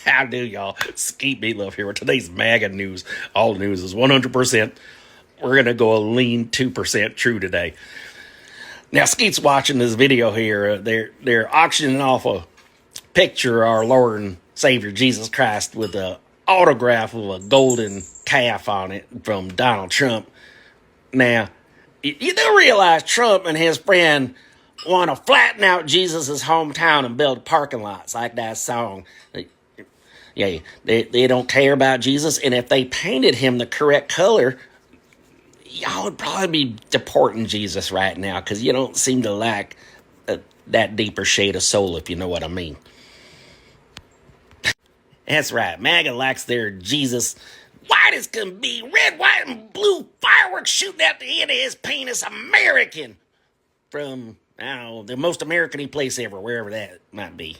How do y'all? Skeet Meatloaf here with today's MAGA news. All news is 100%. We're going to go a lean 2% true today. Now, Skeet's watching this video here. They're auctioning off a picture of our Lord and Savior Jesus Christ with an autograph of a golden calf on it from Donald Trump. Now, you do realize Trump and his friend want to flatten out Jesus' hometown and build parking lots like that song. Yeah, they don't care about Jesus, and if they painted him the correct color, y'all would probably be deporting Jesus right now because you don't seem to lack that deeper shade of soul, if you know what I mean. That's right, MAGA likes their Jesus white as can be, red, white, and blue fireworks shooting out the end of his penis, American, from, I don't know, the most American-y place ever, wherever that might be.